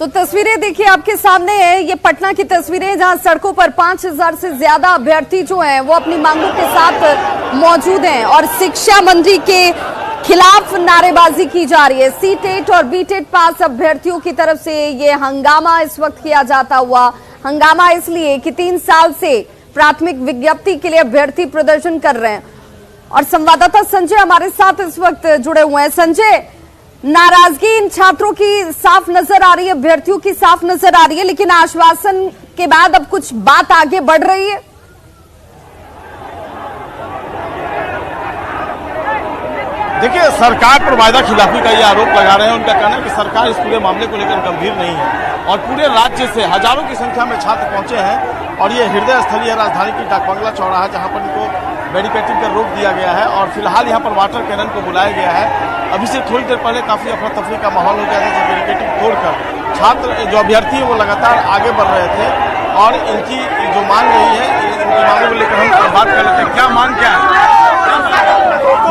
तो तस्वीरें देखिए आपके सामने है, ये पटना की तस्वीरें जहां सड़कों पर 5000 से ज्यादा अभ्यर्थी जो हैं वो अपनी मांगों के साथ मौजूद हैं और शिक्षा मंत्री के खिलाफ नारेबाजी की जा रही है। सी-टेट और बी-टेट पास अभ्यर्थियों की तरफ से ये हंगामा इस वक्त किया जाता हुआ। हंगामा इसलिए कि 3 साल से प्राथमिक विज्ञप्ति के लिए अभ्यर्थी प्रदर्शन कर रहे हैं और संवाददाता संजय हमारे साथ इस वक्त जुड़े हुए हैं। संजय, नाराजगी इन छात्रों की साफ नजर आ रही है, अभ्यर्थियों की साफ नजर आ रही है, लेकिन आश्वासन के बाद अब कुछ बात आगे बढ़ रही है। देखिए, सरकार पर वायदा खिलाफी का ये आरोप लगा रहे हैं। उनका कहना है कि सरकार इस पूरे मामले को लेकर गंभीर नहीं है और पूरे राज्य से हजारों की संख्या में छात्र पहुंचे हैं और ये हृदय स्थलीय राजधानी की डाकबंगला चौराहा जहां पर इनको बैरिकेडिंग कर रोक दिया गया है और फिलहाल यहाँ पर वाटर कैनन को बुलाया गया है। अभी से थोड़ी देर पहले काफी अफरा तफरी का माहौल हो गया था जब बैरिकेडिंग तोड़कर छात्र जो अभ्यर्थी हैं वो लगातार आगे बढ़ रहे थे और इनकी जो मांग रही है, इनकी मांगों को लेकर हम बात कर लेते हैं। क्या मांग क्या है?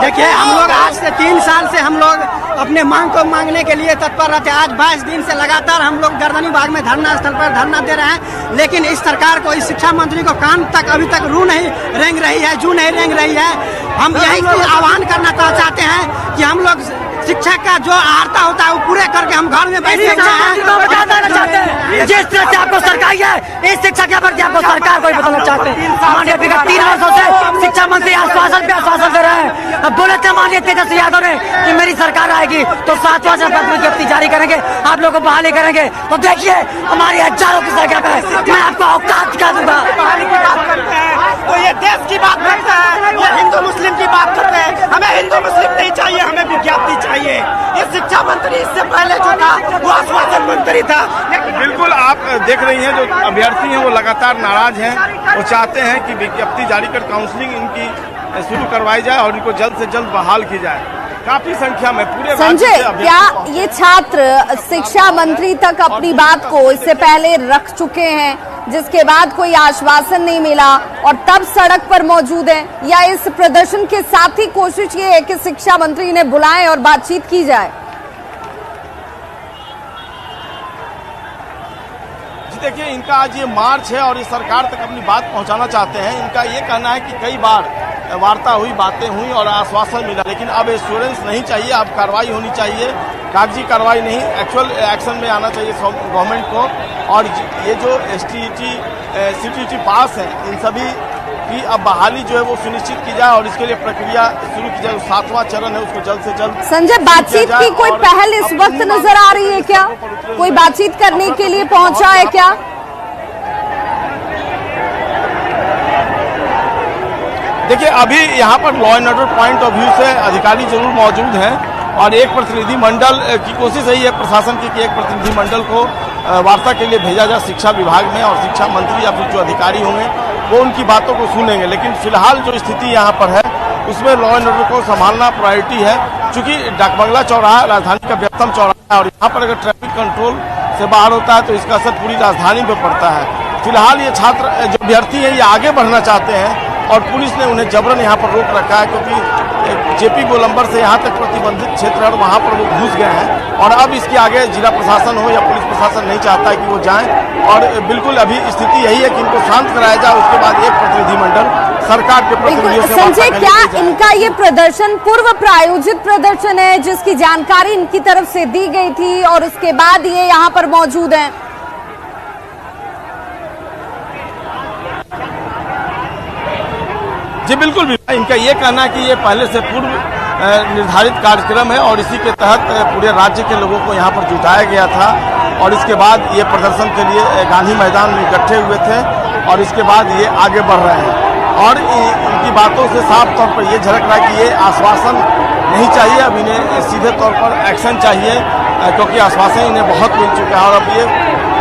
देखिए, हम लोग आज से 3 साल से हम लोग अपने मांग को मांगने के लिए तत्पर रहते हैं। आज 22 दिन से लगातार हम लोग गर्दनी बाग में धरना स्थल पर धरना दे रहे हैं, लेकिन इस सरकार को, इस शिक्षा मंत्री को कान तक अभी तक रू नहीं रेंग रही है, जू नहीं रेंग रही है। हम यही आह्वान करना चाहते हैं कि हम लोग शिक्षा का जो आर्ता होता है वो पूरे करके हम घर में बैठ चाहते हैं। जिस तरह से आपको सरकार है, इस शिक्षा के प्रति आपको सरकार को बताना चाहते हैं। माननीय विगत 3 वर्षों से शिक्षा मंत्री आश्वासन पे आश्वासन दे रहे हैं। अब बोले थे माननीय तेजस्वी यादव ने कि मेरी सरकार आएगी तो 7वां प्राथमिक विज्ञप्ति जारी करेंगे, आप लोगों को बहाली करेंगे। तो देखिए, हमारी हजारों की संख्या में मैं आपको औकात दिखा दूंगा। तो ये देश की बात करता है, ये हिंदू मुस्लिम की बात करते हैं। हमें हिंदू मुस्लिम नहीं चाहिए, हमें विज्ञप्ति चाहिए। ये शिक्षा मंत्री इससे पहले जो था वो आश्वासन मंत्री था। बिल्कुल, आप देख रही हैं जो अभ्यर्थी हैं वो लगातार नाराज हैं। वो चाहते हैं कि विज्ञप्ति जारी कर काउंसलिंग इनकी शुरू करवाई जाए और इनको जल्द से जल्द बहाल की जाए। काफी संख्या में पूरे संजय, क्या ये छात्र शिक्षा मंत्री तक अपनी बात को इससे पहले रख चुके हैं, जिसके बाद कोई आश्वासन नहीं मिला और तब सड़क पर मौजूद हैं, या इस प्रदर्शन के साथ ही कोशिश ये है कि शिक्षा मंत्री इन्हें बुलाएं और बातचीत की जाए? जी देखिए, इनका आज ये मार्च है और ये सरकार तक अपनी बात पहुंचाना चाहते हैं। इनका ये कहना है कि कई बार वार्ता हुई, बातें हुई और आश्वासन मिला, लेकिन अब एश्योरेंस नहीं चाहिए, अब कार्रवाई होनी चाहिए, कागजी कार्रवाई नहीं, एक्चुअल एक्शन में आना चाहिए गवर्नमेंट को। और ये जो सी-टी पास है, इन सभी की अब बहाली जो है वो सुनिश्चित की जाए और इसके लिए प्रक्रिया शुरू की जाए। 7वां चरण है, उसको जल्द से जल्द। संजय, बातचीत की कोई पहल इस वक्त नजर आ रही है क्या? कोई बातचीत करने के लिए पहुंचा है क्या? देखिए, अभी यहाँ पर law and order point of view से अधिकारी जरूर मौजूद हैं और एक प्रतिनिधि मंडल की कोशिश यही है प्रशासन की कि एक प्रतिनिधि मंडल को वार्ता के लिए भेजा जाए शिक्षा विभाग में और शिक्षा मंत्री या फिर जो अधिकारी होंगे वो उनकी बातों को सुनेंगे। लेकिन फिलहाल जो स्थिति यहाँ पर है उसमें लॉ एंड ऑर्डर को संभालना प्रायोरिटी है, चूंकि डाकबंगला चौराहा राजधानी का व्यस्तम चौराहा है और यहाँ पर अगर ट्रैफिक कंट्रोल से बाहर होता है तो इसका असर पूरी राजधानी पर पड़ता है। फिलहाल ये छात्र जो अभ्यर्थी हैं ये आगे बढ़ना चाहते हैं और पुलिस ने उन्हें जबरन यहाँ पर रोक रखा है, क्योंकि जेपी गोलंबर से यहाँ तक प्रतिबंधित क्षेत्र है और वहाँ पर वो घुस गए हैं और अब इसके आगे जिला प्रशासन हो या पुलिस प्रशासन नहीं चाहता है कि वो जाएं और बिल्कुल अभी स्थिति यही है कि इनको शांत कराया जाए, उसके बाद एक प्रतिनिधिमंडल सरकार के प्रतिनिधियों से संजय, क्या इनका ये प्रदर्शन पूर्व प्रायोजित प्रदर्शन है जिसकी जानकारी इनकी तरफ से दी गई थी और उसके बाद ये यहाँ पर मौजूद है? जी बिल्कुल, इनका ये कहना है कि ये पहले से पूर्व निर्धारित कार्यक्रम है और इसी के तहत पूरे राज्य के लोगों को यहाँ पर जुटाया गया था और इसके बाद ये प्रदर्शन के लिए गांधी मैदान में इकट्ठे हुए थे और इसके बाद ये आगे बढ़ रहे हैं और इनकी बातों से साफ तौर पर ये झलक रहा है कि ये आश्वासन नहीं चाहिए, अब इन्हें सीधे तौर पर एक्शन चाहिए, क्योंकि आश्वासन इन्हें बहुत मिल चुका है और अब ये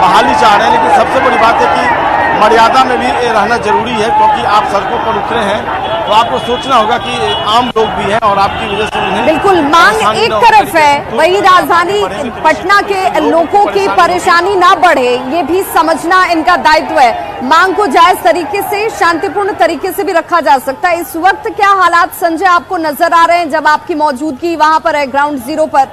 बहाली चाह रहे हैं। लेकिन सबसे बड़ी बात है कि मर्यादा में भी रहना जरूरी है, क्योंकि आप सड़कों पर उतरे हैं तो आपको सोचना होगा कि आम लोग भी हैं और आपकी वजह से उन्हें बिल्कुल मांग एक तरफ है, वही राजधानी पटना के लोगों की परेशानी ना बढ़े ये भी समझना इनका दायित्व है। मांग को जायज तरीके से, शांतिपूर्ण तरीके से भी रखा जा सकता है। इस वक्त क्या हालात संजय आपको नजर आ रहे हैं जब आपकी मौजूदगी वहां पर है ग्राउंड जीरो पर?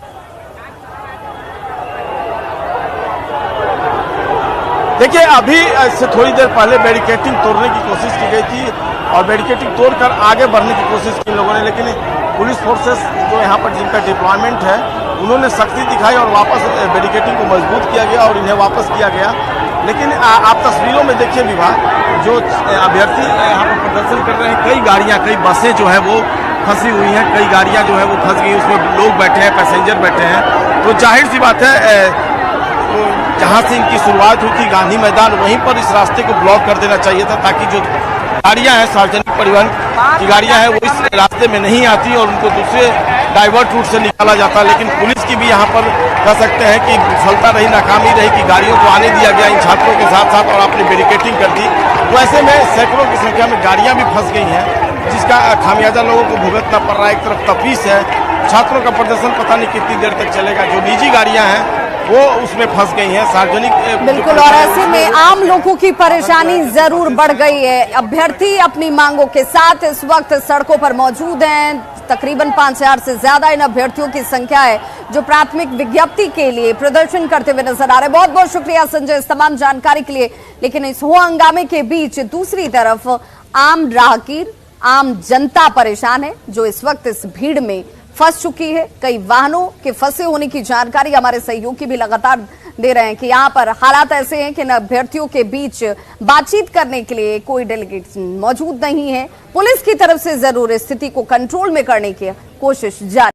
देखिए अभी से थोड़ी देर पहले बैरिकेटिंग तोड़ने की कोशिश की गई थी और बैरिकेटिंग तोड़कर आगे बढ़ने की कोशिश की लोगों ने, लेकिन पुलिस फोर्सेस जो यहाँ पर जिनका डिप्लॉयमेंट है उन्होंने सख्ती दिखाई और वापस बैरिकेटिंग को मजबूत किया गया और इन्हें वापस किया गया। लेकिन आप तस्वीरों में देखिए विभाग जो अभ्यर्थी यहाँ पर प्रदर्शन कर रहे हैं, कई गाड़ियाँ कई बसें जो है वो फंसी हुई हैं, कई गाड़ियाँ जो है वो फंस गई, उसमें लोग बैठे हैं, पैसेंजर बैठे हैं। तो जाहिर सी बात है जहाँ से इनकी शुरुआत हुई थी गांधी मैदान, वहीं पर इस रास्ते को ब्लॉक कर देना चाहिए था ताकि जो गाड़ियां हैं सार्वजनिक परिवहन की गाड़ियां हैं वो इस रास्ते में नहीं आती और उनको दूसरे डाइवर्ट रूट से निकाला जाता। लेकिन पुलिस की भी यहाँ पर कह सकते हैं कि विफलता रही, नाकामी रही कि गाड़ियों को आने दिया गया इन छात्रों के साथ साथ और आपने बैरिकेटिंग कर दी। तो ऐसे में सैकड़ों की संख्या में गाड़ियां भी फंस गई हैं जिसका खामियाजा लोगों को भुगतना पड़ रहा है। एक तरफ तफीस है, छात्रों का प्रदर्शन पता नहीं कितनी देर तक चलेगा, जो निजी गाड़ियां हैं वो उसमें फंस गई हैं सार्वजनिक। बिल्कुल, और ऐसे में आम लोगों की परेशानी जरूर बढ़ गई है। अभ्यर्थी अपनी मांगों के साथ इस वक्त सड़कों पर मौजूद हैं। तकरीबन 5000 से ज्यादा इन अभ्यर्थियों की संख्या है जो प्राथमिक विज्ञप्ति के लिए प्रदर्शन करते हुए नजर आ रहे हैं। बहुत बहुत शुक्रिया संजय इस तमाम जानकारी के लिए। लेकिन इस हो हंगामे के बीच दूसरी तरफ आम राहगीर, आम जनता परेशान है जो इस वक्त इस भीड़ में फंस चुकी है। कई वाहनों के फंसे होने की जानकारी हमारे सहयोगी भी लगातार दे रहे हैं कि यहाँ पर हालात ऐसे हैं कि इन अभ्यर्थियों के बीच बातचीत करने के लिए कोई डेलीगेट मौजूद नहीं है। पुलिस की तरफ से जरूर स्थिति को कंट्रोल में करने की कोशिश जारी